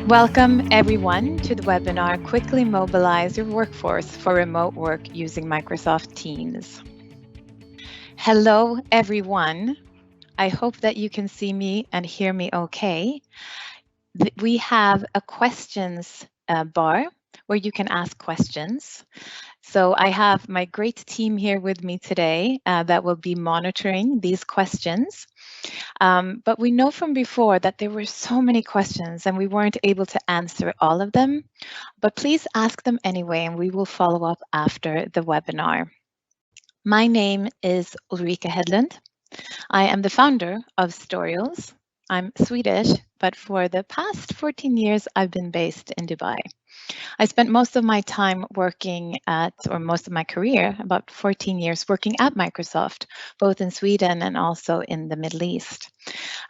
Welcome everyone to the webinar, Quickly Mobilize Your Workforce for Remote Work Using Microsoft Teams. Hello everyone. I hope that you can see me and hear me okay. We have a questions bar where you can ask questions. So I have my great team here with me today that will be monitoring these questions. But we know from before that there were so many questions and we weren't able to answer all of them. But please ask them anyway, and we will follow up after the webinar. My name is Ulrika Hedlund. I am the founder of Storyals. I'm Swedish, but for the past 14 years, I've been based in Dubai. I spent most of my time working at, or most of my career, about 14 years working at Microsoft, both in Sweden and also in the Middle East.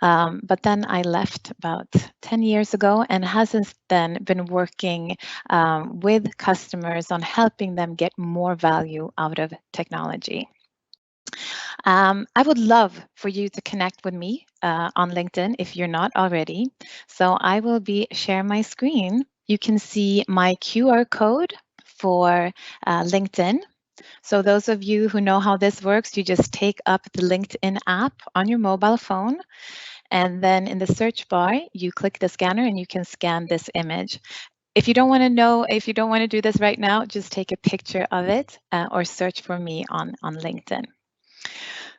But then I left about 10 years ago and has since then been working with customers on helping them get more value out of technology. I would love for you to connect with me on LinkedIn if you're not already. So I will be sharing my screen. You can see my QR code for LinkedIn. So those of you who know how this works, you just take up the LinkedIn app on your mobile phone. And then in the search bar, you click the scanner and you can scan this image. If you don't want to do this right now, just take a picture of it or search for me on LinkedIn.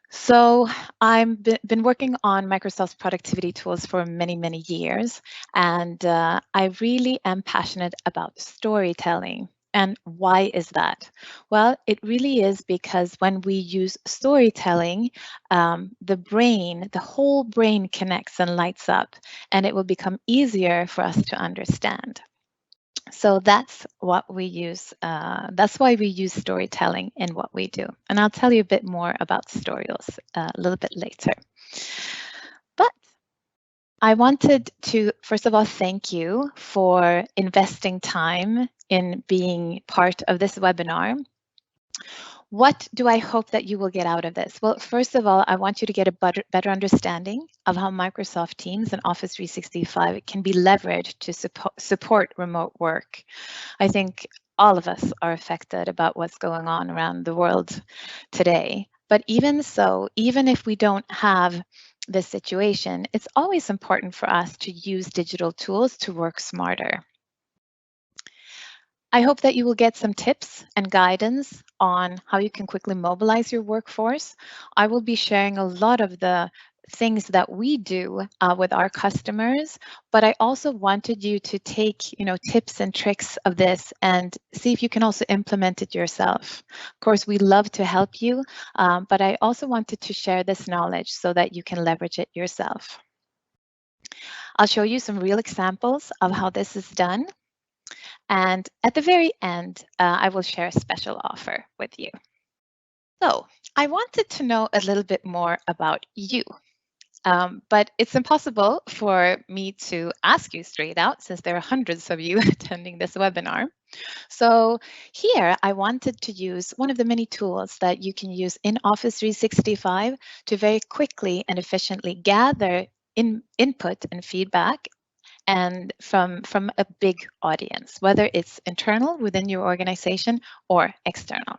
So I've been working on Microsoft's productivity tools for many, many years, and I really am passionate about storytelling. And why is that? Well, it really is because when we use storytelling, the whole brain connects and lights up, and it will become easier for us to understand. So that's what we use. That's why we use storytelling in what we do. And I'll tell you a bit more about Storyals a little bit later. But I wanted to, first of all, thank you for investing time in being part of this webinar. What do I hope that you will get out of this? Well, first of all, I want you to get a better understanding of how Microsoft Teams and Office 365 can be leveraged to support remote work. I think all of us are affected about what's going on around the world today. But even so, even if we don't have this situation, it's always important for us to use digital tools to work smarter. I hope that you will get some tips and guidance on how you can quickly mobilize your workforce. I will be sharing a lot of the things that we do with our customers, but I also wanted you to take, tips and tricks of this and see if you can also implement it yourself. Of course, we love to help you, but I also wanted to share this knowledge so that you can leverage it yourself. I'll show you some real examples of how this is done. And at the very end, I will share a special offer with you. So I wanted to know a little bit more about you, but it's impossible for me to ask you straight out since there are hundreds of you attending this webinar. So here I wanted to use one of the many tools that you can use in Office 365 to very quickly and efficiently gather input and feedback and from a big audience, whether it's internal within your organization or external.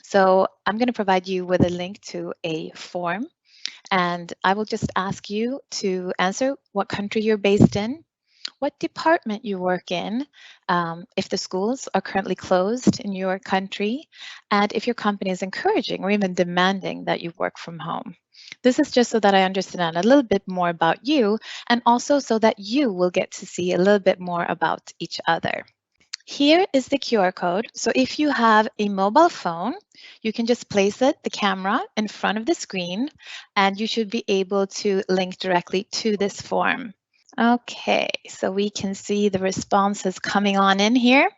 So I'm going to provide you with a link to a form, and I will just ask you to answer what country you're based in, what department you work in, if the schools are currently closed in your country, and if your company is encouraging or even demanding that you work from home. This is just so that I understand a little bit more about you, and also so that you will get to see a little bit more about each other. Here is the QR code. So if you have a mobile phone, you can just place the camera in front of the screen, and you should be able to link directly to this form. Okay, so we can see the responses coming on in here.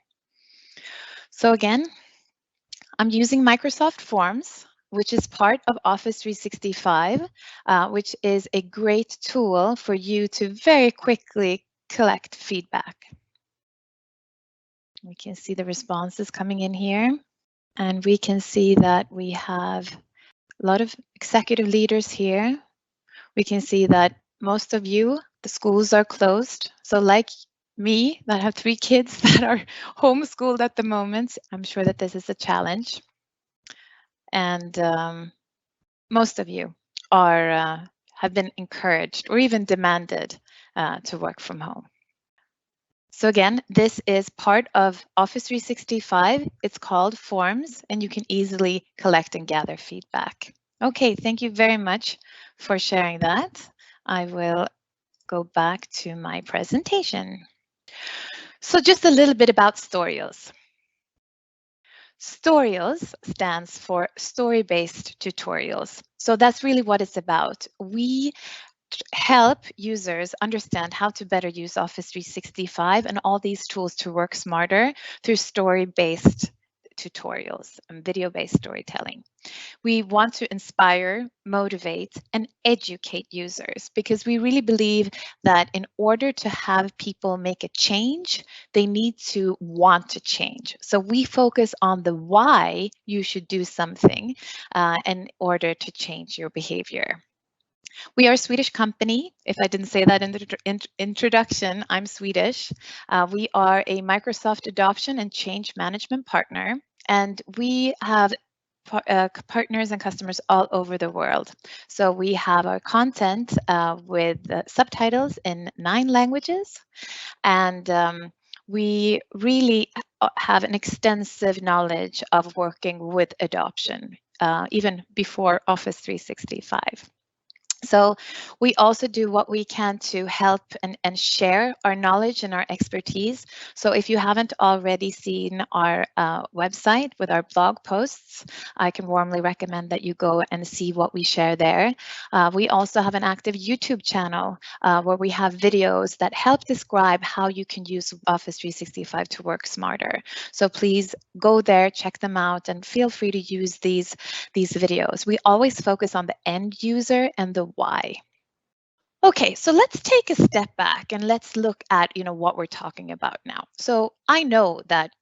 So again, I'm using Microsoft Forms, which is part of Office 365, which is a great tool for you to very quickly collect feedback. We can see the responses coming in here, and we can see that we have a lot of executive leaders here. We can see that most of you, the schools are closed. So like me that have 3 kids that are homeschooled at the moment, I'm sure that this is a challenge. And most of you are have been encouraged or even demanded to work from home. So again, this is part of Office 365. It's called Forms, and you can easily collect and gather feedback. Okay, thank you very much for sharing that. I will go back to my presentation. So just a little bit about Storyals. Storyals stands for story-based tutorials. So that's really what it's about. We help users understand how to better use Office 365 and all these tools to work smarter through story-based tutorials and video-based storytelling. We want to inspire, motivate, and educate users because we really believe that in order to have people make a change, they need to want to change. So we focus on the why you should do something in order to change your behavior. We are a Swedish company. If I didn't say that in the introduction, I'm Swedish. We are a Microsoft adoption and change management partner, and we have partners and customers all over the world. So we have our content with subtitles in 9 languages, and we really have an extensive knowledge of working with adoption, even before Office 365. So we also do what we can to help and share our knowledge and our expertise. So if you haven't already seen our website with our blog posts, I can warmly recommend that you go and see what we share there. We also have an active YouTube channel where we have videos that help describe how you can use Office 365 to work smarter. So please go there, check them out, and feel free to use these videos. We always focus on the end user and the why. Okay, so let's take a step back and let's look at, what we're talking about now. So I know that,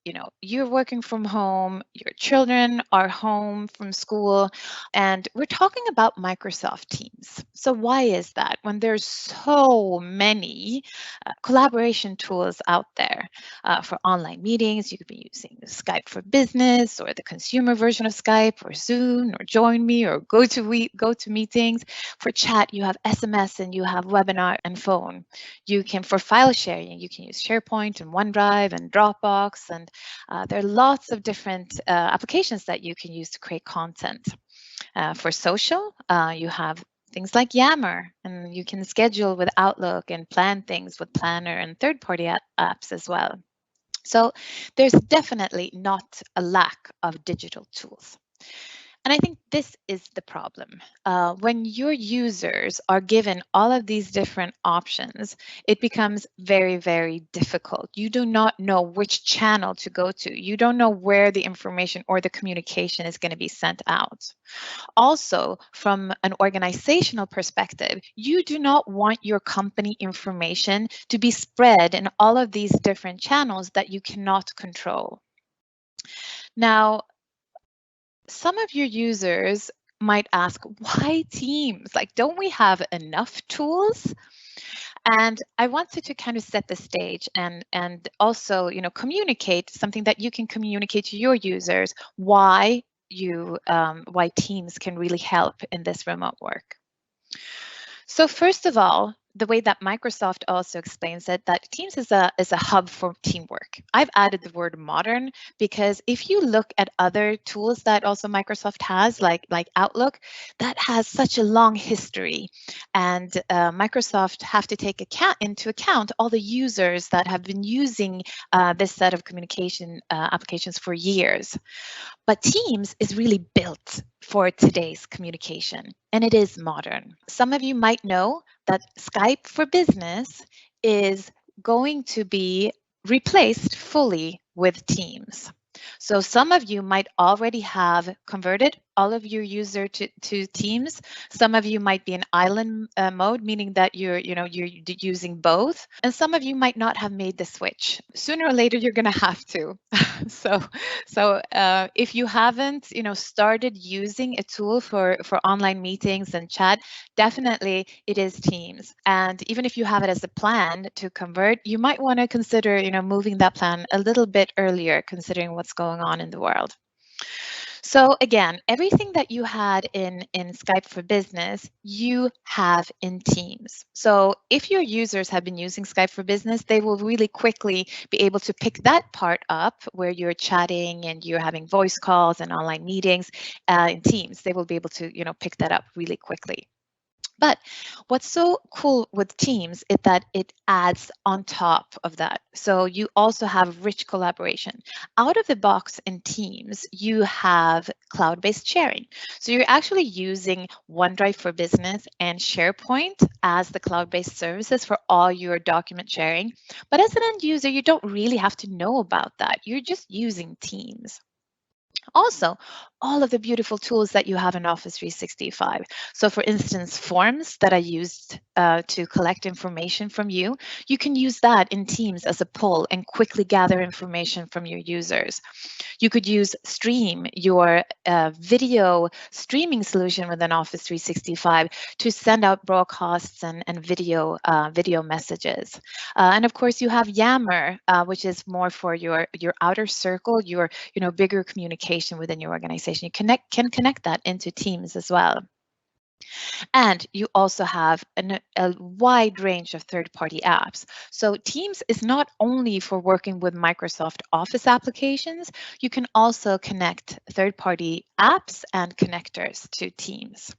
you're working from home, your children are home from school, and we're talking about Microsoft Teams. So why is that when there's so many collaboration tools out there for online meetings? You could be using Skype for Business or the consumer version of Skype or Zoom or Join Me or GoToMeetings. For chat, you have SMS and you have webinar and phone. You can, for file sharing, you can use SharePoint and OneDrive and Dropbox, and there are lots of different applications that you can use to create content. For social, you have things like Yammer, and you can schedule with Outlook and plan things with Planner and third-party apps as well. So there's definitely not a lack of digital tools. And I think this is the problem. When your users are given all of these different options, it becomes very, very difficult. You do not know which channel to go to. You don't know where the information or the communication is going to be sent out. Also, from an organizational perspective, you do not want your company information to be spread in all of these different channels that you cannot control. Now, some of your users might ask, why Teams? Like, don't we have enough tools? And I wanted to kind of set the stage and also, communicate something that you can communicate to your users, why Teams can really help in this remote work. So first of all, the way that Microsoft also explains it, that Teams is a hub for teamwork. I've added the word modern because if you look at other tools that also Microsoft has, like Outlook, that has such a long history, and Microsoft have to take into account all the users that have been using this set of communication applications for years. But Teams is really built for today's communication, and it is modern. Some of you might know that Skype for Business is going to be replaced fully with Teams. So some of you might already have converted all of your user to Teams. Some of you might be in island mode, meaning that you're using both, and some of you might not have made the switch. Sooner or later, you're going to have to. So if you haven't, started using a tool for online meetings and chat, definitely it is Teams. And even if you have it as a plan to convert, you might want to consider, moving that plan a little bit earlier, considering what's going on in the world. So again, everything that you had in Skype for Business, you have in Teams. So if your users have been using Skype for Business, they will really quickly be able to pick that part up where you're chatting and you're having voice calls and online meetings in Teams. They will be able to, pick that up really quickly. But what's so cool with Teams is that it adds on top of that. So you also have rich collaboration. Out of the box in Teams, you have cloud-based sharing. So you're actually using OneDrive for Business and SharePoint as the cloud-based services for all your document sharing. But as an end user, you don't really have to know about that. You're just using Teams. Also, all of the beautiful tools that you have in Office 365. So for instance, forms that I used to collect information from you, you can use that in Teams as a pull and quickly gather information from your users. You could use Stream, your video streaming solution within Office 365 to send out broadcasts and video messages. And of course, you have Yammer, which is more for your outer circle, your bigger communication within your organization. You can connect that into Teams as well. And you also have a wide range of third-party apps. So Teams is not only for working with Microsoft Office applications, you can also connect third-party apps and connectors to Teams.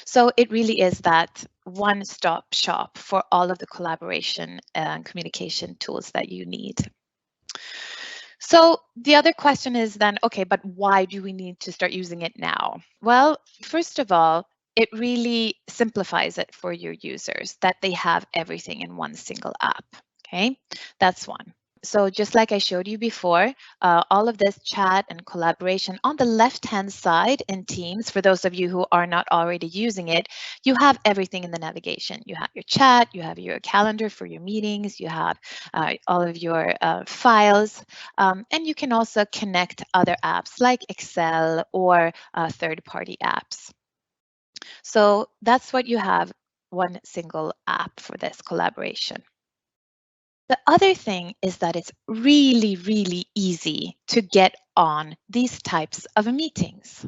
So it really is that one-stop shop for all of the collaboration and communication tools that you need. So the other question is then, okay, but why do we need to start using it now? Well, first of all, it really simplifies it for your users that they have everything in one single app, okay? That's one. So just like I showed you before, all of this chat and collaboration on the left-hand side in Teams, for those of you who are not already using it, you have everything in the navigation. You have your chat, you have your calendar for your meetings, you have all of your files, and you can also connect other apps like Excel or third-party apps. So that's what you have, one single app for this collaboration. The other thing is that it's really, really easy to get on these types of meetings.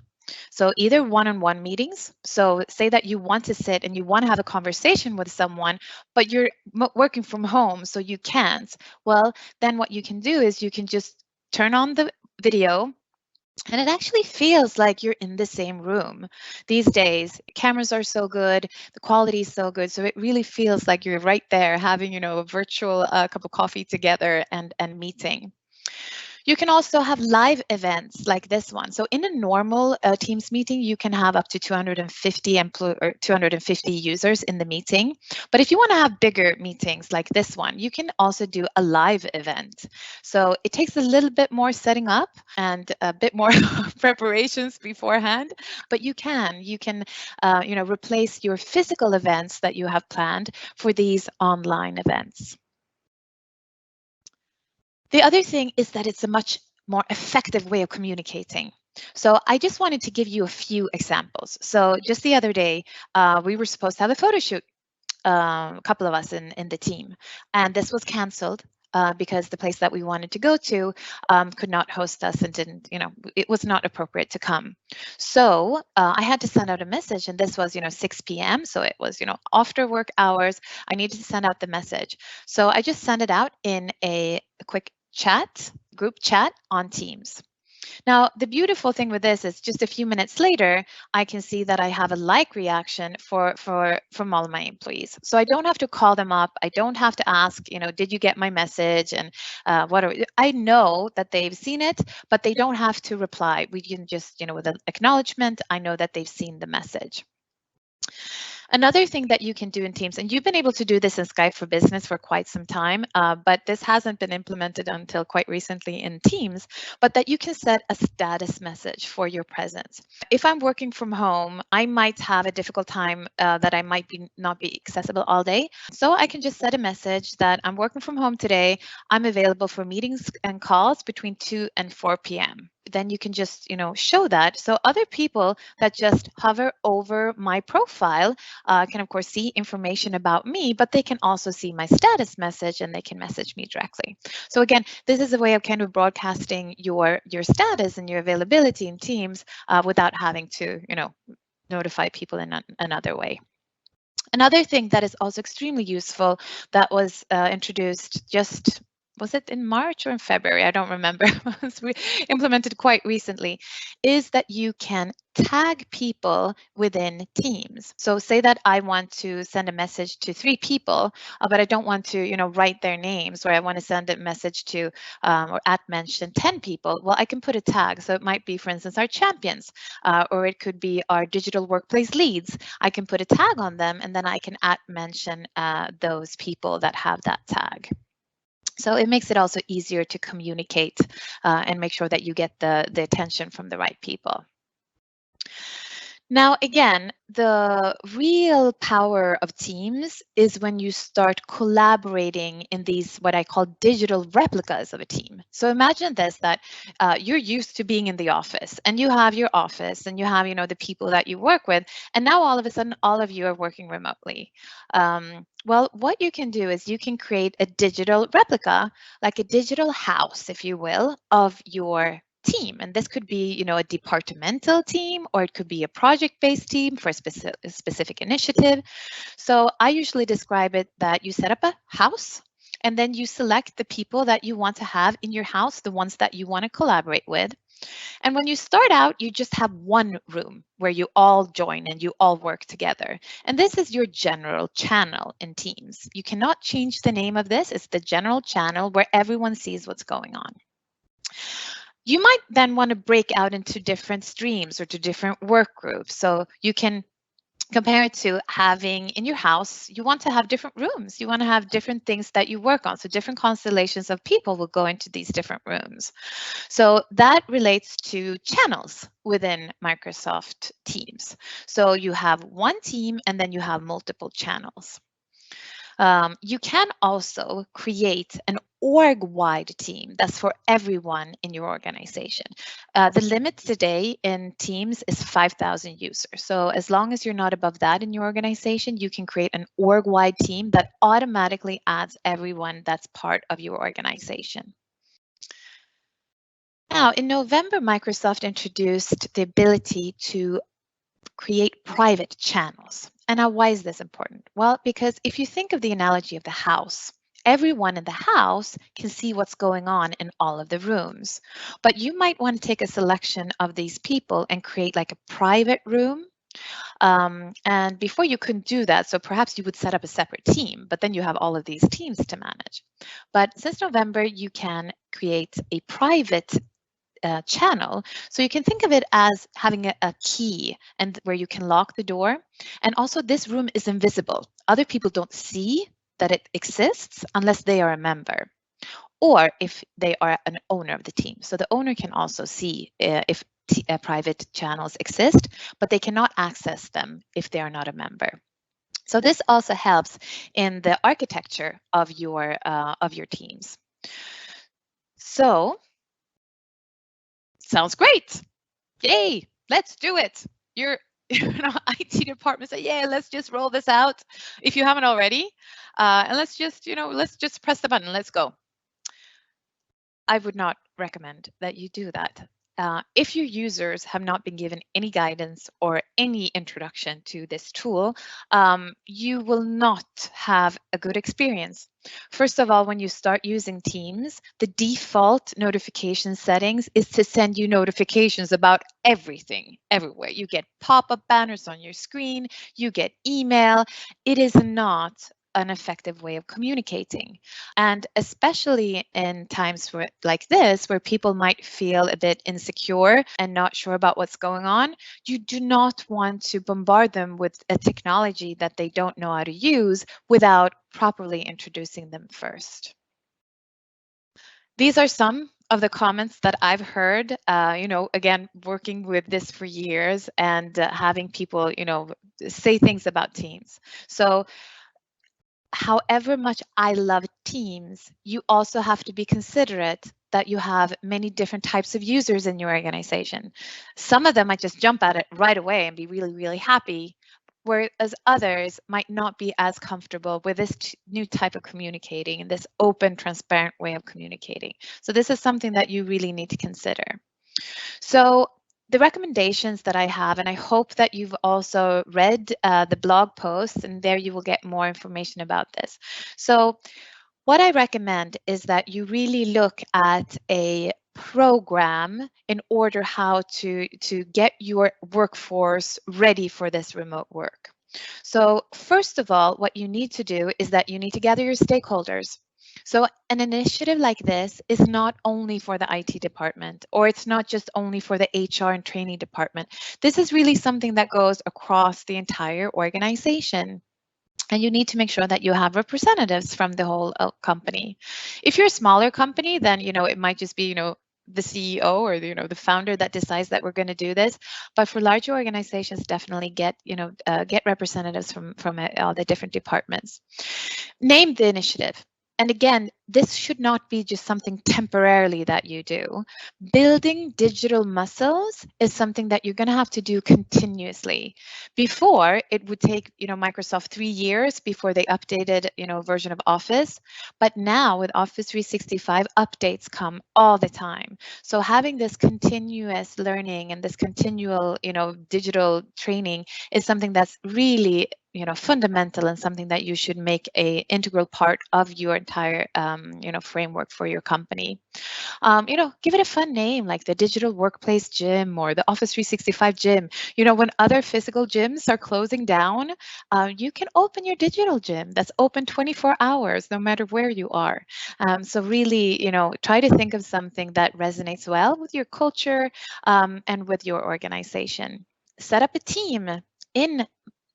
So either one-on-one meetings. So say that you want to sit and you want to have a conversation with someone, but you're working from home, so you can't. Well, then what you can do is you can just turn on the video, and it actually feels like you're in the same room. These days, cameras are so good, the quality is so good, so it really feels like you're right there having, a virtual cup of coffee together and meeting. You can also have live events like this one. So in a normal Teams meeting, you can have up to 250 users in the meeting. But if you want to have bigger meetings like this one, you can also do a live event. So it takes a little bit more setting up and a bit more preparations beforehand, but you can replace your physical events that you have planned for these online events. The other thing is that it's a much more effective way of communicating. So I just wanted to give you a few examples. So just the other day, we were supposed to have a photo shoot, a couple of us in the team, and this was canceled because the place that we wanted to go to could not host us and didn't, it was not appropriate to come. So I had to send out a message, and this was, 6 p.m. So it was, after work hours. I needed to send out the message. So I just sent it out in a quick group chat on Teams. Now, the beautiful thing with this is just a few minutes later, I can see that I have a like reaction from all of my employees. So I don't have to call them up. I don't have to ask, did you get my message? And I know that they've seen it, but they don't have to reply. We can just, with an acknowledgement, I know that they've seen the message. Another thing that you can do in Teams, and you've been able to do this in Skype for Business for quite some time, but this hasn't been implemented until quite recently in Teams, but that you can set a status message for your presence. If I'm working from home, I might have a difficult time that I might not be accessible all day. So I can just set a message that I'm working from home today. I'm available for meetings and calls between 2 and 4 p.m. Then you can just, show that. So other people that just hover over my profile can of course see information about me, but they can also see my status message and they can message me directly. So again, this is a way of kind of broadcasting your status and your availability in Teams without having to, notify people in another way. Another thing that is also extremely useful that was introduced just, was it in March or in February? I don't remember. It was implemented quite recently, is that you can tag people within Teams. So say that I want to send a message to 3 people, but I don't want to, write their names, or I want to send a message to or mention 10 people. Well, I can put a tag. So it might be, for instance, our champions, or it could be our digital workplace leads. I can put a tag on them, and then I can mention those people that have that tag. So it makes it also easier to communicate and make sure that you get the attention from the right people. Now, again, the real power of Teams is when you start collaborating in these, what I call digital replicas of a team. So imagine this, that you're used to being in the office, and you have your office, and you have, the people that you work with, and now all of a sudden, all of you are working remotely. Well, what you can do is you can create a digital replica, like a digital house, if you will, of your team. And this could be, a departmental team, or it could be a project-based team for a specific initiative. So I usually describe it that you set up a house, and then you select the people that you want to have in your house, the ones that you want to collaborate with. And when you start out, you just have one room where you all join and you all work together. And this is your general channel in Teams. You cannot change the name of this. It's the general channel where everyone sees what's going on. You might then want to break out into different streams or to different work groups. So you can compare it to having in your house, you want to have different rooms. You want to have different things that you work on. So different constellations of people will go into these different rooms. So that relates to channels within Microsoft Teams. So you have one team, and then you have multiple channels. You can also create an org-wide team that's for everyone in your organization. The limit today in Teams is 5,000 users. So as long as you're not above that in your organization, you can create an org-wide team that automatically adds everyone that's part of your organization. Now, in November, Microsoft introduced the ability to create private channels. And now, why is this important? Well, because if you think of the analogy of the house, everyone in the house can see what's going on in all of the rooms. But you might want to take a selection of these people and create like a private room. And before you couldn't do that, so perhaps you would set up a separate team, but then you have all of these teams to manage. But since November, you can create a private channel. So you can think of it as having a key, and where you can lock the door. And also this room is invisible. Other people don't see that it exists unless they are a member, or if they are an owner of the team. So the owner can also see if private channels exist, but they cannot access them if they are not a member. So this also helps in the architecture of your teams. So sounds great. Yay, let's do it. Your IT department say, yeah, let's just roll this out if you haven't already. And let's just press the button. Let's go. I would not recommend that you do that. If your users have not been given any guidance or any introduction to this tool, you will not have a good experience. First of all, when you start using Teams, the default notification settings is to send you notifications about everything, everywhere. You get pop-up banners on your screen, you get email. It is not an effective way of communicating. And especially in times like this, where people might feel a bit insecure and not sure about what's going on, you do not want to bombard them with a technology that they don't know how to use without properly introducing them first. These are some of the comments that I've heard, again, working with this for years and having people, say things about Teams. So however much I love Teams, you also have to be considerate that you have many different types of users in your organization. Some of them might just jump at it right away and be really, really happy, whereas others might not be as comfortable with this new type of communicating and this open, transparent way of communicating. So this is something that you really need to consider. So the recommendations that I have, and I hope that you've also read the blog posts, and there you will get more information about this. So what I recommend is that you really look at a program in order how to get your workforce ready for this remote work. So first of all, what you need to do is that you need to gather your stakeholders. So an initiative like this is not only for the IT department, or it's not just only for the HR and training department. This is really something that goes across the entire organization. And you need to make sure that you have representatives from the whole company. If you're a smaller company, then it might just be the CEO or the founder that decides that we're going to do this. But for larger organizations, definitely get get representatives from all the different departments. Name the initiative. And again, this should not be just something temporarily that you do. Building digital muscles is something that you're going to have to do continuously. Before, it would take Microsoft 3 years before they updated a version of Office, but now with Office 365, updates come all the time. So having this continuous learning and this continual digital training is something that's really fundamental and something that you should make a integral part of your entire framework for your company. Give it a fun name like the Digital Workplace Gym or the Office 365 Gym. When other physical gyms are closing down, you can open your digital gym that's open 24 hours, no matter where you are. So really, try to think of something that resonates well with your culture and with your organization. Set up a team in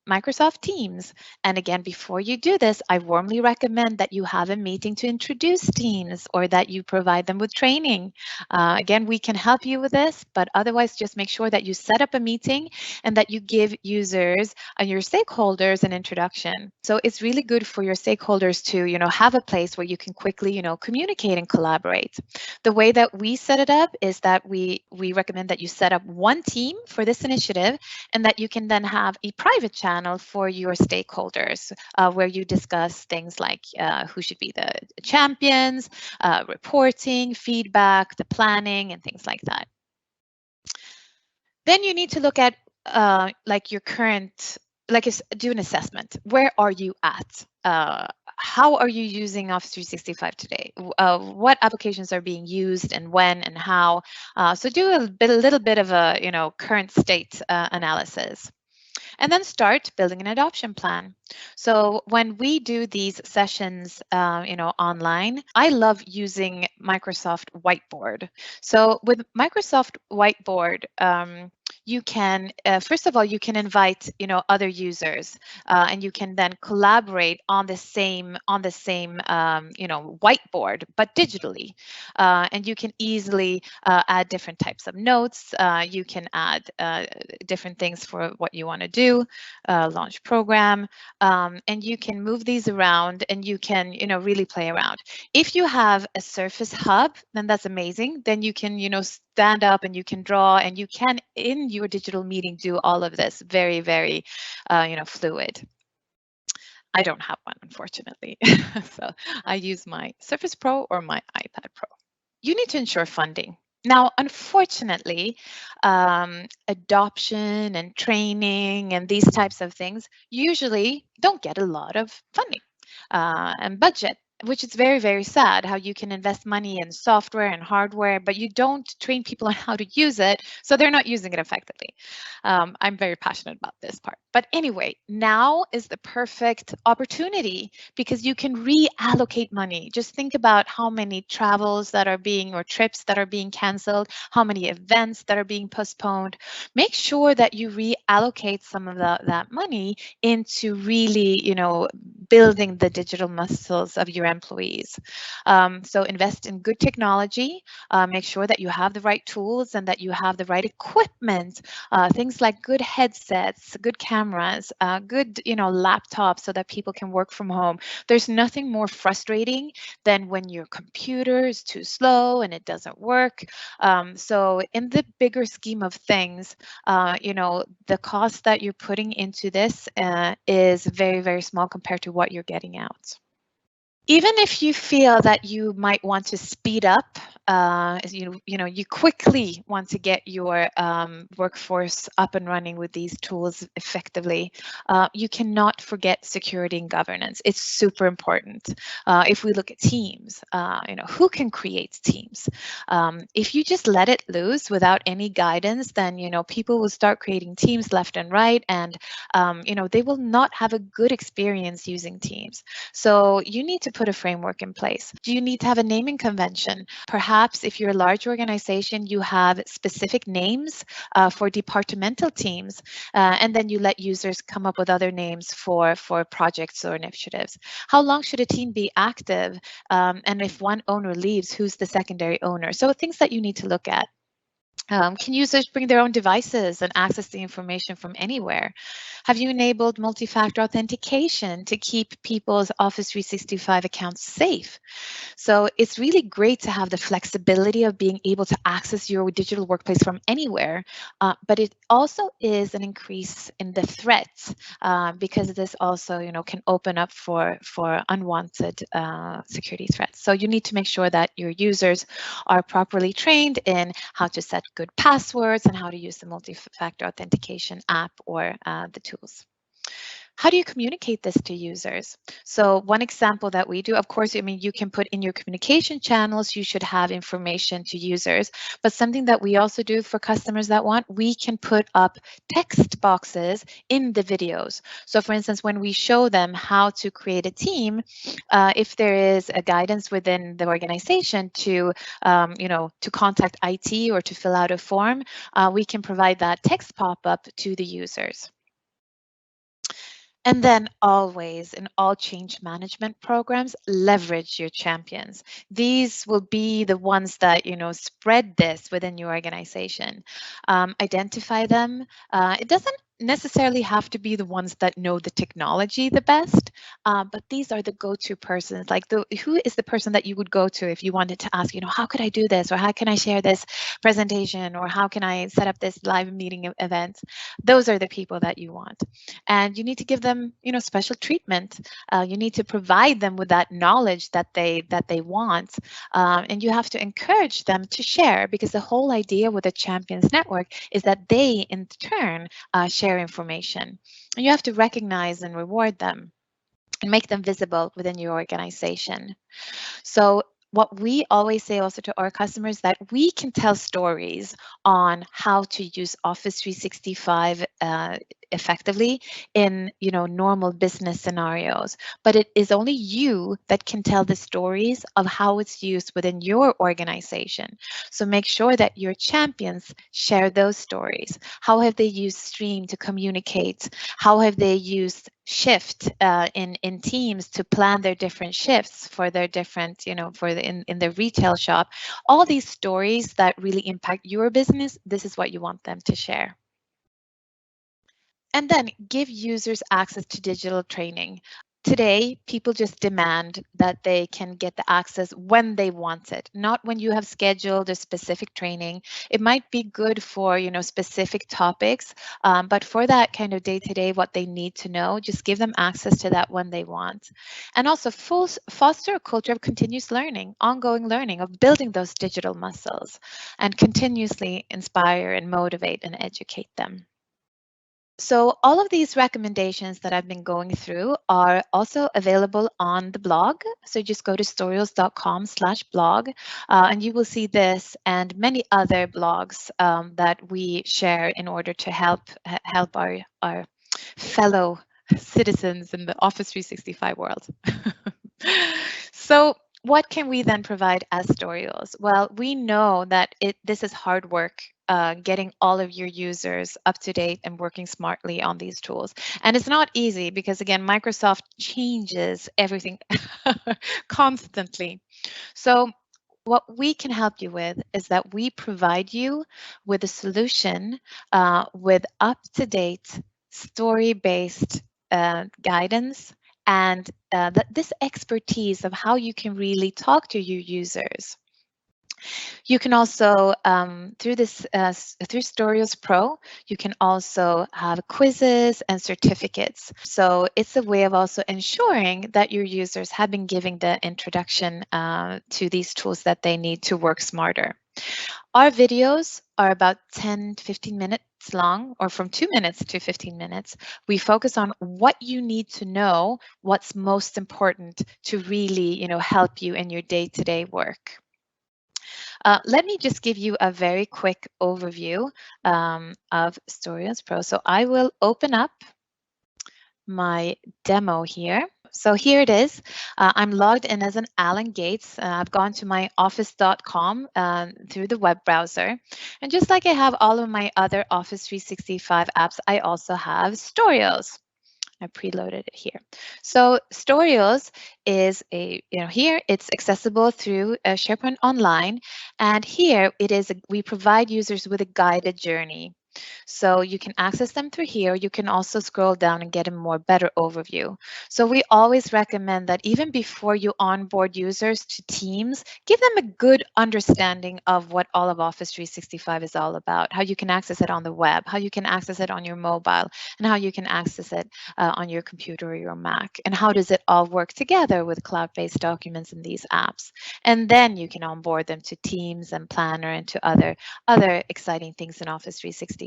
Microsoft Teams. And again, before you do this, I warmly recommend that you have a meeting to introduce Teams or that you provide them with training. Again, we can help you with this, but otherwise just make sure that you set up a meeting and that you give users and your stakeholders an introduction. So it's really good for your stakeholders to, have a place where you can quickly, communicate and collaborate. The way that we set it up is that we recommend that you set up one team for this initiative and that you can then have a private channel for your stakeholders where you discuss things like who should be the champions, reporting, feedback, the planning, and things like that. Then you need to look at like your current, do an assessment. Where are you at? How are you using Office 365 today? What applications are being used and when and how? So do a little bit of a current state analysis. And then start building an adoption plan. So when we do these sessions, online, I love using Microsoft Whiteboard. So with Microsoft Whiteboard, you can first of all you can invite other users and you can then collaborate on the same whiteboard but digitally, and you can easily add different types of notes. You can add different things for what you want to do, launch program, and you can move these around and you can really play around. If you have a Surface Hub, then that's amazing. Then you can stand up and you can draw and you can in your digital meeting do all of this very, very fluid. I don't have one, unfortunately. So I use my Surface Pro or my iPad Pro. You need to ensure funding. Now, unfortunately, adoption and training and these types of things usually don't get a lot of funding and budget, which is very, very sad how you can invest money in software and hardware, but you don't train people on how to use it, so they're not using it effectively. I'm very passionate about this part. But anyway, now is the perfect opportunity because you can reallocate money. Just think about how many travels that are being or trips that are being canceled, how many events that are being postponed. Make sure that you reallocate some of that money into really, building the digital muscles of your employees. So invest in good technology. Make sure that you have the right tools and that you have the right equipment. Things like good headsets, good cameras, good laptops so that people can work from home. There's nothing more frustrating than when your computer is too slow and it doesn't work. So in the bigger scheme of things, the cost that you're putting into this is very, very small compared to what you're getting out. Even if you feel that you might want to speed up, you quickly want to get your workforce up and running with these tools effectively, you cannot forget security and governance. It's super important. If we look at teams, who can create teams? If you just let it loose without any guidance, then people will start creating teams left and right, and they will not have a good experience using teams. So you need to put a framework in place. Do you need to have a naming convention? Perhaps if you're a large organization, you have specific names for departmental teams, and then you let users come up with other names for projects or initiatives. How long should a team be active? And if one owner leaves, who's the secondary owner? So things that you need to look at. Can users bring their own devices and access the information from anywhere? Have you enabled multi-factor authentication to keep people's Office 365 accounts safe? So it's really great to have the flexibility of being able to access your digital workplace from anywhere, but it also is an increase in the threats because this also, can open up for unwanted security threats. So you need to make sure that your users are properly trained in how to set good passwords and how to use the multi-factor authentication app or the tools. How do you communicate this to users? So one example that we do, of course, you can put in your communication channels, you should have information to users, but something that we also do for customers that want, we can put up text boxes in the videos. So for instance, when we show them how to create a team, if there is a guidance within the organization to, to contact IT or to fill out a form, we can provide that text pop-up to the users. And then always in all change management programs, leverage your champions. These will be the ones that, spread this within your organization. Identify them. It doesn't necessarily have to be the ones that know the technology the best, but these are the go-to persons. Like who is the person that you would go to if you wanted to ask, how could I do this? Or how can I share this presentation? Or how can I set up this live meeting event? Those are the people that you want. And you need to give them, special treatment. You need to provide them with that knowledge that they want, and you have to encourage them to share, because the whole idea with the Champions Network is that they, in turn, share information. And you have to recognize and reward them and make them visible within your organization. So what we always say also to our customers, that we can tell stories on how to use Office 365 effectively in normal business scenarios, but it is only you that can tell the stories of how it's used within your organization. So make sure that your champions share those stories. How have they used Stream to communicate? How have they used Shift in Teams to plan their different shifts for their different, in their retail shop? All these stories that really impact your business, this is what you want them to share. And then give users access to digital training. Today, people just demand that they can get the access when they want it, not when you have scheduled a specific training. It might be good for, specific topics, but for that kind of day-to-day, what they need to know, just give them access to that when they want. And also foster a culture of continuous learning, ongoing learning, of building those digital muscles, and continuously inspire and motivate and educate them. So all of these recommendations that I've been going through are also available on the blog. So just go to storyals.com/blog, and you will see this and many other blogs that we share in order to help our fellow citizens in the Office 365 world. So what can we then provide as Storyals? Well, we know that this is hard work, getting all of your users up to date and working smartly on these tools. And it's not easy because, again, Microsoft changes everything constantly. So what we can help you with is that we provide you with a solution with up-to-date, story-based guidance and this expertise of how you can really talk to your users. You can also, through Storyals Pro, you can also have quizzes and certificates. So it's a way of also ensuring that your users have been given the introduction to these tools that they need to work smarter. Our videos are about 10 to 15 minutes long, or from 2 minutes to 15 minutes. We focus on what you need to know, what's most important to really, help you in your day-to-day work. Let me just give you a very quick overview of Storyals Pro. So I will open up my demo here. So here it is. I'm logged in as an Alan Gates. I've gone to my office.com through the web browser. And just like I have all of my other Office 365 apps, I also have Storyals. I preloaded it here. So Storyals is here it's accessible through SharePoint Online, and here it is. We provide users with a guided journey. So you can access them through here. You can also scroll down and get a better overview. So we always recommend that even before you onboard users to Teams, give them a good understanding of what all of Office 365 is all about, how you can access it on the web, how you can access it on your mobile, and how you can access it on your computer or your Mac, and how does it all work together with cloud-based documents in these apps. And then you can onboard them to Teams and Planner and to other exciting things in Office 365.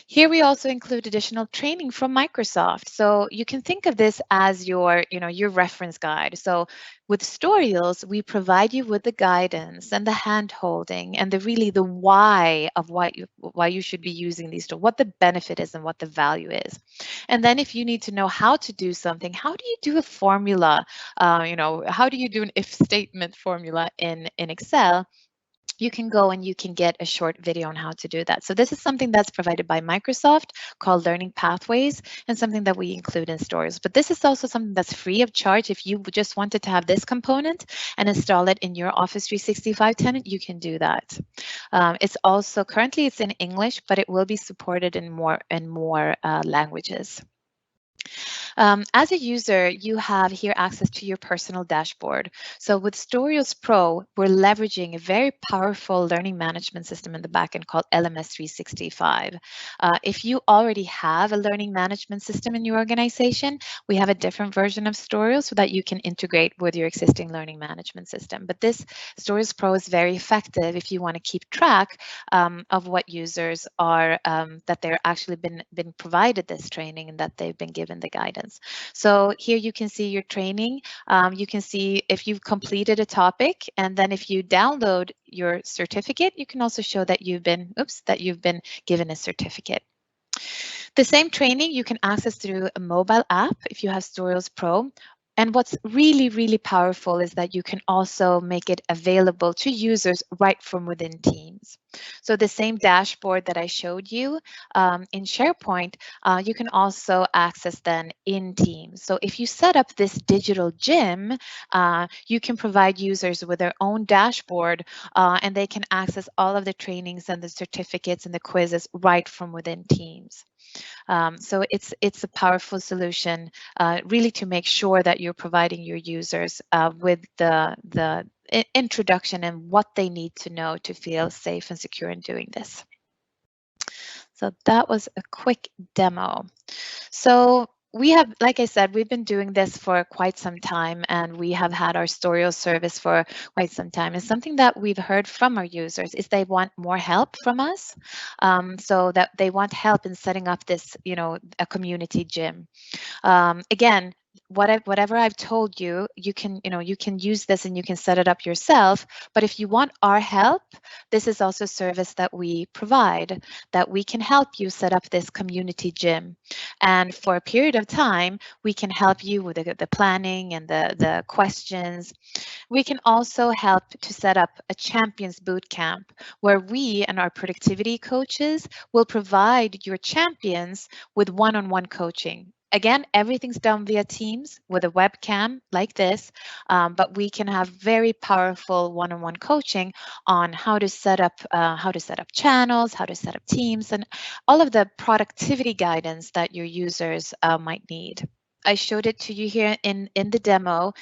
Here we also include additional training from Microsoft. So you can think of this as your reference guide. So with Storyals, we provide you with the guidance and the hand-holding and the why of why you should be using these tools, what the benefit is and what the value is. And then if you need to know how to do something, how do you do a formula? How do you do an if statement formula in Excel? You can go and you can get a short video on how to do that. So this is something that's provided by Microsoft called Learning Pathways, and something that we include in Stories. But this is also something that's free of charge. If you just wanted to have this component and install it in your Office 365 tenant, you can do that. It's also currently it's in English, but it will be supported in more languages. As a user, you have here access to your personal dashboard. So with Storyals Pro, we're leveraging a very powerful learning management system in the backend called LMS 365. If you already have a learning management system in your organization, we have a different version of Storyals so that you can integrate with your existing learning management system. But this Storyals Pro is very effective if you want to keep track of what users are, that they're actually been provided this training and that they've been given the guidance. So here you can see your training. You can see if you've completed a topic, and then if you download your certificate, you can also show that you've been given a certificate. The same training you can access through a mobile app if you have Storyals Pro. And what's really, really powerful is that you can also make it available to users right from within Teams. So the same dashboard that I showed you in SharePoint, you can also access then in Teams. So if you set up this digital gym, you can provide users with their own dashboard, and they can access all of the trainings and the certificates and the quizzes right from within Teams. So it's a powerful solution, really, to make sure that you're providing your users with the introduction and what they need to know to feel safe and secure in doing this. So that was a quick demo. So we have, like I said, we've been doing this for quite some time, and we have had our Storyals service for quite some time. And something that we've heard from our users is they want more help from us, so that they want help in setting up this, a community gym. Again, whatever I've told you, you can use this and you can set it up yourself. But if you want our help, this is also a service that we provide, that we can help you set up this community gym. And for a period of time, we can help you with the planning and the questions. We can also help to set up a champions boot camp where we and our productivity coaches will provide your champions with one-on-one coaching. Again, everything's done via Teams with a webcam like this, but we can have very powerful one-on-one coaching on how to set up channels, how to set up teams, and all of the productivity guidance that your users might need. I showed it to you here in the demo.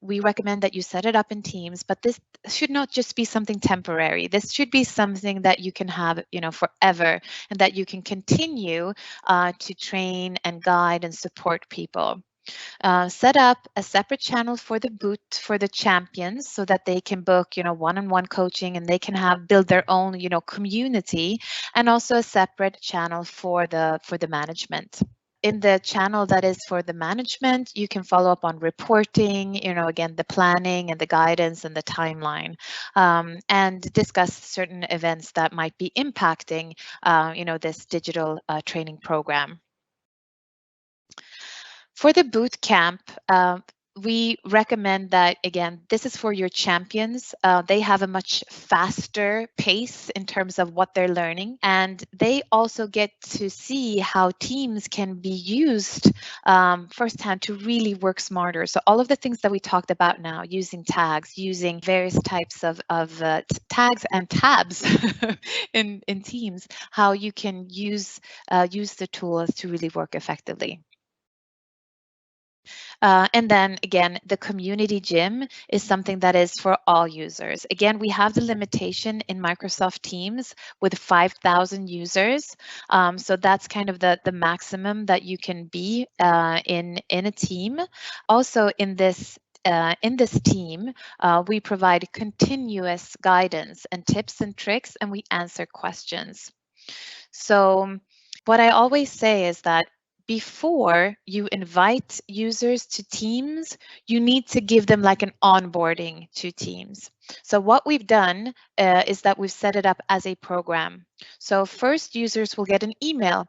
We recommend that you set it up in Teams, but this should not just be something temporary. This should be something that you can have, forever, and that you can continue to train and guide and support people. Set up a separate channel for the champions so that they can book, one-on-one coaching, and they can build their own, community, and also a separate channel for the management. In the channel that is for the management, you can follow up on reporting, again, the planning and the guidance and the timeline, and discuss certain events that might be impacting, this digital training program. For the boot camp, we recommend that, again, this is for your champions. They have a much faster pace in terms of what they're learning, and they also get to see how teams can be used firsthand to really work smarter. So all of the things that we talked about now, using tags, using various types of tags and tabs in Teams, how you can use the tools to really work effectively. And then again, the community gym is something that is for all users. Again, we have the limitation in Microsoft Teams with 5,000 users. So that's kind of the maximum that you can be in a team. Also in this team, we provide continuous guidance and tips and tricks, and we answer questions. So what I always say is that before you invite users to Teams, you need to give them like an onboarding to Teams. So what we've done is that we've set it up as a program. So first, users will get an email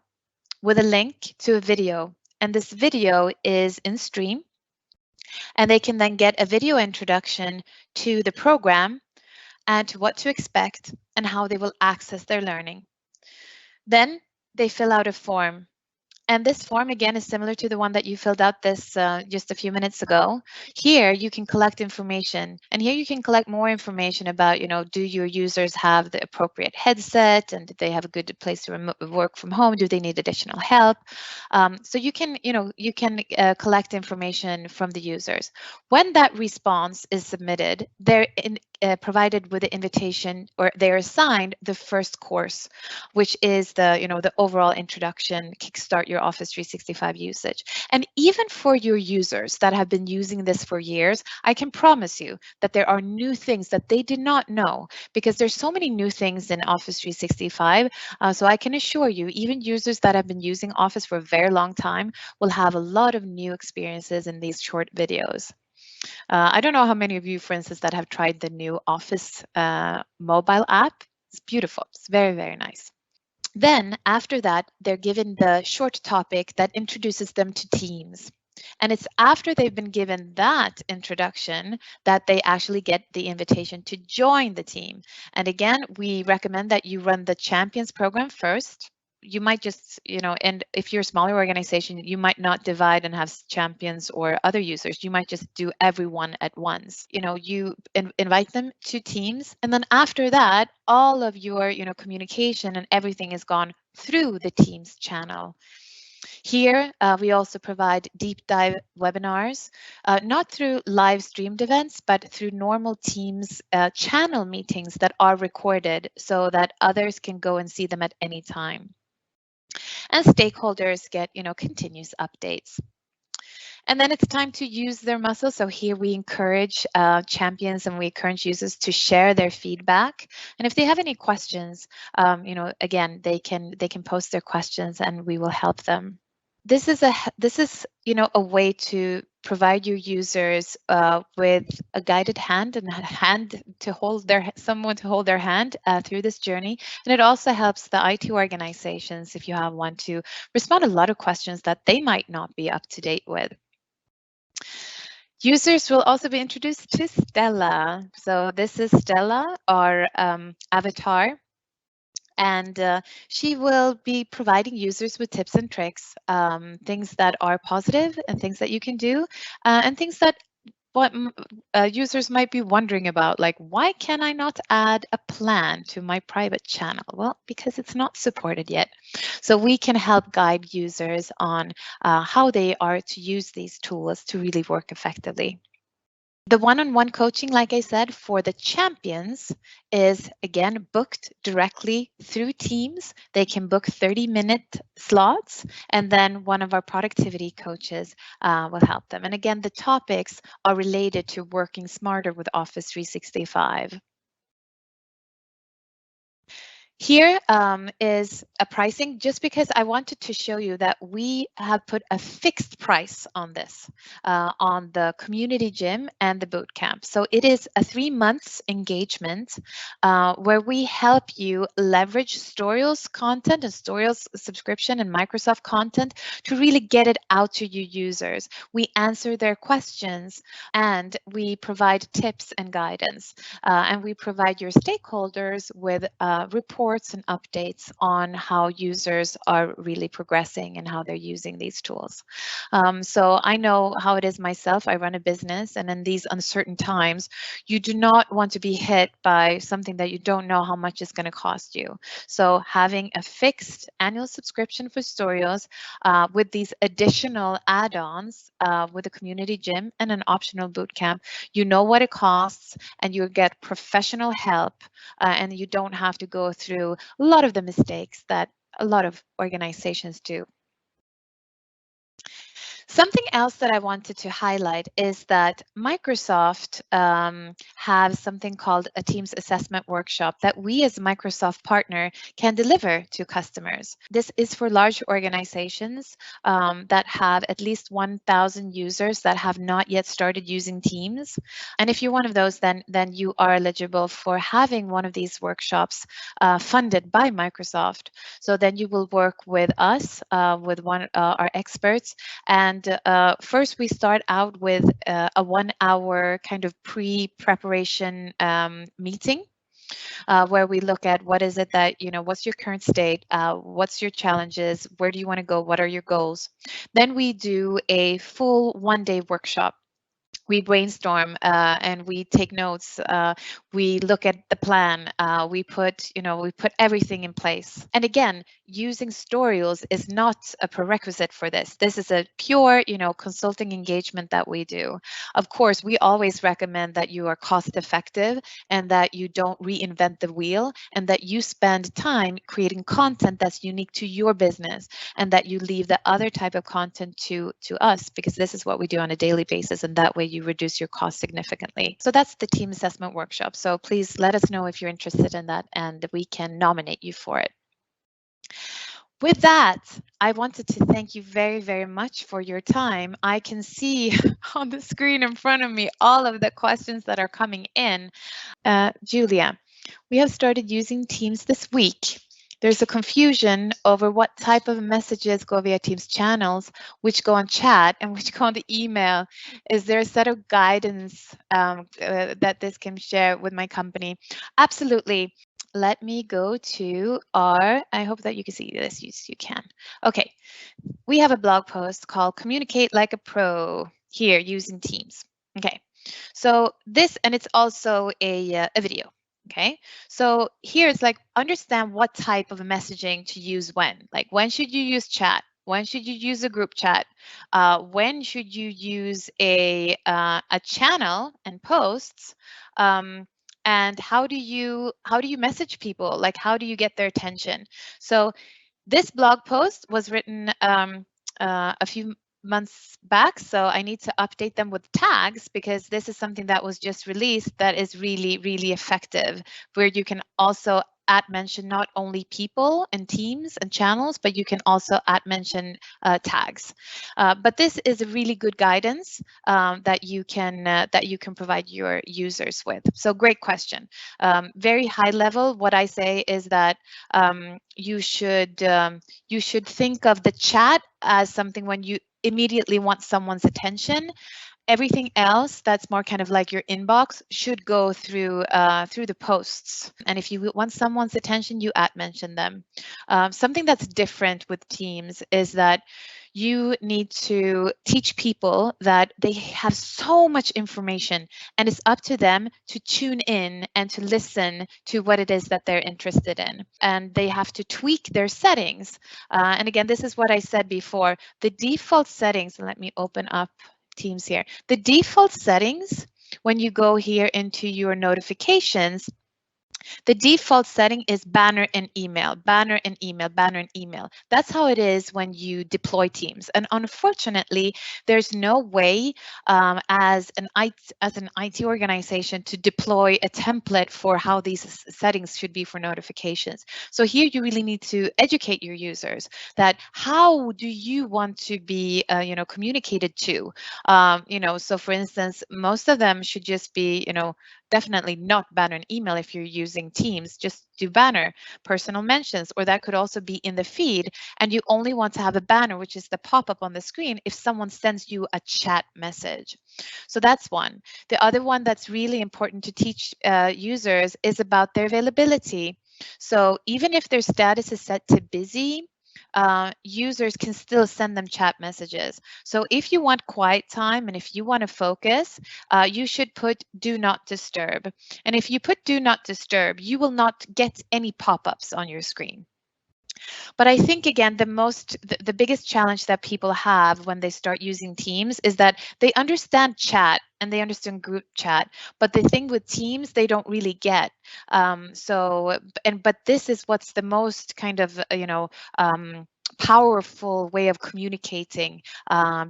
with a link to a video, and this video is in stream, and they can then get a video introduction to the program and to what to expect and how they will access their learning. Then they fill out a form. And this form, again, is similar to the one that you filled out this just a few minutes ago. Here, you can collect information. And here you can collect more information about, do your users have the appropriate headset? And do they have a good place to work from home? Do they need additional help? So you can, collect information from the users. When that response is submitted, they're provided with the invitation, or they're assigned the first course, which is the overall introduction, kickstart your Office 365 usage. And even for your users that have been using this for years, I can promise you that there are new things that they did not know, because there's so many new things in Office 365. So I can assure you, even users that have been using Office for a very long time will have a lot of new experiences in these short videos. I don't know how many of you, for instance, that have tried the new Office mobile app. It's beautiful. It's very, very nice. Then after that, they're given the short topic that introduces them to Teams. And it's after they've been given that introduction that they actually get the invitation to join the team. And again, we recommend that you run the Champions program first. You might just, and if you're a smaller organization, you might not divide and have champions or other users. You might just do everyone at once. You invite them to Teams, and then after that, all of your, communication and everything is gone through the Teams channel. Here, we also provide deep dive webinars, not through live streamed events, but through normal Teams channel meetings that are recorded so that others can go and see them at any time. And stakeholders get, continuous updates. And then it's time to use their muscle. So here we encourage champions, and we encourage users to share their feedback. And if they have any questions, again, they can post their questions and we will help them. this is a way to provide your users with a guided hand and someone to hold their hand through this journey. And it also helps the IT organizations, if you have one, to respond to a lot of questions that they might not be up to date with. Users will also be introduced to Stella. So this is Stella, our avatar. And she will be providing users with tips and tricks, things that are positive and things that you can do, and things that what users might be wondering about, like, why can I not add a plan to my private channel? Well, because it's not supported yet. So we can help guide users on how they are to use these tools to really work effectively. The one-on-one coaching, like I said, for the champions is, again, booked directly through Teams. They can book 30-minute slots, and then one of our productivity coaches will help them. And again, the topics are related to working smarter with Office 365. Here is a pricing, just because I wanted to show you that we have put a fixed price on this, on the community gym and the boot camp. So it is a 3 months engagement where we help you leverage Storyals content and Storyals subscription and Microsoft content to really get it out to your users. We answer their questions and we provide tips and guidance, and we provide your stakeholders with reports and updates on how users are really progressing and how they're using these tools. So I know how it is myself. I run a business, and in these uncertain times, you do not want to be hit by something that you don't know how much it's going to cost you. So having a fixed annual subscription for Storyals with these additional add-ons with a community gym and an optional bootcamp, you know what it costs, and you get professional help, and you don't have to go through a lot of the mistakes that a lot of organizations do. Something else that I wanted to highlight is that Microsoft has something called a Teams Assessment Workshop that we as a Microsoft partner can deliver to customers. This is for large organizations that have at least 1,000 users that have not yet started using Teams. And if you're one of those, then you are eligible for having one of these workshops funded by Microsoft. So then you will work with us, with our experts, and first, we start out with a 1 hour kind of pre-preparation meeting where we look at what is it that, what's your current state, what's your challenges, where do you want to go, what are your goals. Then we do a full 1-day workshop. We brainstorm and we take notes. We look at the plan. We put everything in place. And again, using Storyals is not a prerequisite for this. This is a pure, consulting engagement that we do. Of course, we always recommend that you are cost effective and that you don't reinvent the wheel, and that you spend time creating content that's unique to your business, and that you leave the other type of content to us, because this is what we do on a daily basis, and that way you reduce your cost significantly. So that's the team assessment workshop. So please let us know if you're interested in that, and we can nominate you for it. With that, I wanted to thank you very, very much for your time. I can see on the screen in front of me all of the questions that are coming in. Julia, we have started using Teams this week. There's a confusion over what type of messages go via Teams channels, which go on chat and which go on the email. Is there a set of guidance that this can share with my company? Absolutely. Let me go to I hope that you can see this. Yes, you can. Okay, we have a blog post called Communicate Like a Pro here using Teams. Okay, so this, and it's also a video. Okay, so here it's like, understand what type of messaging to use when. Like, when should you use chat? When should you use a group chat? When should you use a channel and posts? And how do you message people? Like, how do you get their attention? So this blog post was written a few months back, so I need to update them with tags because this is something that was just released that is really, really effective, where you can also @mention not only people and teams and channels, but you can also @mention tags. But this is a really good guidance that you can provide your users with. So great question. Very high level, what I say is that you should think of the chat as something when you immediately want someone's attention. Everything else that's more kind of like your inbox should go through the posts. And if you want someone's attention, you @mention them. Something that's different with Teams is that you need to teach people that they have so much information and it's up to them to tune in and to listen to what it is that they're interested in. And they have to tweak their settings. And again, this is what I said before. The default settings, let me open up Teams here. The default settings, when you go here into your notifications, the default setting is banner and email, banner and email, banner and email. That's how it is when you deploy Teams. And unfortunately, there's no way as an IT organization to deploy a template for how these settings should be for notifications. So here you really need to educate your users that how do you want to be communicated to. So for instance, most of them should just be definitely not banner and email. If you're using Teams, just do banner, personal mentions, or that could also be in the feed. And you only want to have a banner, which is the pop-up on the screen, if someone sends you a chat message. So that's one. The other one that's really important to teach users is about their availability. So even if their status is set to busy, users can still send them chat messages. So if you want quiet time and if you want to focus, you should put do not disturb. And if you put do not disturb, you will not get any pop-ups on your screen. But I think, again, the biggest challenge that people have when they start using Teams is that they understand chat and they understand group chat, but the thing with Teams they don't really get. But this is what's the most kind of powerful way of communicating,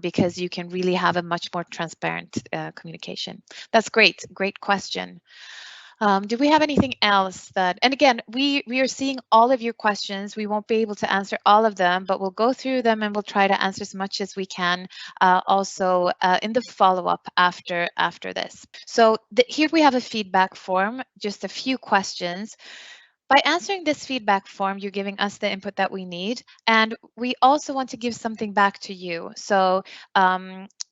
because you can really have a much more transparent communication. That's great question. Do we have anything else that, and again, we are seeing all of your questions. We won't be able to answer all of them, but we'll go through them and we'll try to answer as much as we can also in the follow-up after this. So here we have a feedback form, just a few questions. By answering this feedback form, you're giving us the input that we need, and we also want to give something back to you. So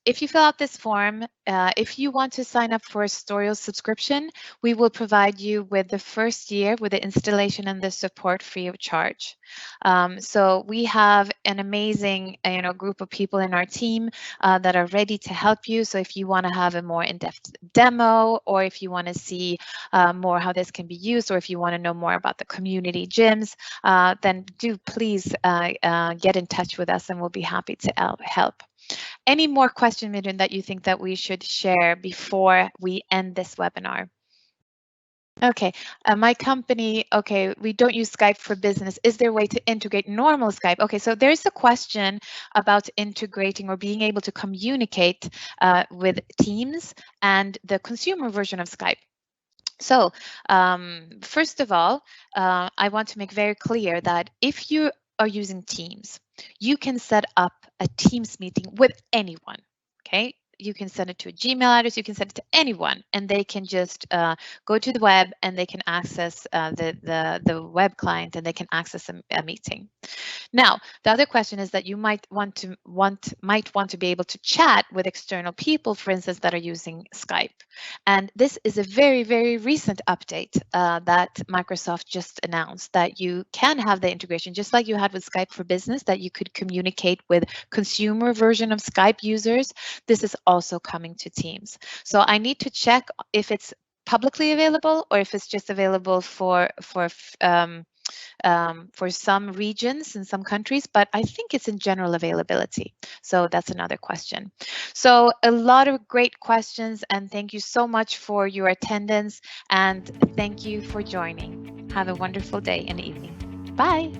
if you fill out this form, if you want to sign up for a Storyals subscription, we will provide you with the first year with the installation and the support free of charge. So we have an amazing group of people in our team that are ready to help you. So if you want to have a more in-depth demo, or if you want to see more how this can be used, or if you want to know more about the community gyms, then do please get in touch with us and we'll be happy to help. Any more questions, Midrin, that you think that we should share before we end this webinar? Okay, my company, okay, we don't use Skype for business. Is there a way to integrate normal Skype? Okay, so there's a question about integrating or being able to communicate with Teams and the consumer version of Skype. So first of all, I want to make very clear that if you are using Teams, you can set up a Teams meeting with anyone, okay? You can send it to a Gmail address, you can send it to anyone, and they can just go to the web and they can access the web client and they can access a meeting. Now, the other question is that you might want to be able to chat with external people, for instance, that are using Skype. And this is a very, very recent update that Microsoft just announced, that you can have the integration, just like you had with Skype for Business, that you could communicate with consumer version of Skype users. This is also coming to Teams. So I need to check if it's publicly available or if it's just available for some regions in some countries, but I think it's in general availability. So that's another question. So a lot of great questions, and thank you so much for your attendance, and thank you for joining. Have a wonderful day and evening. Bye.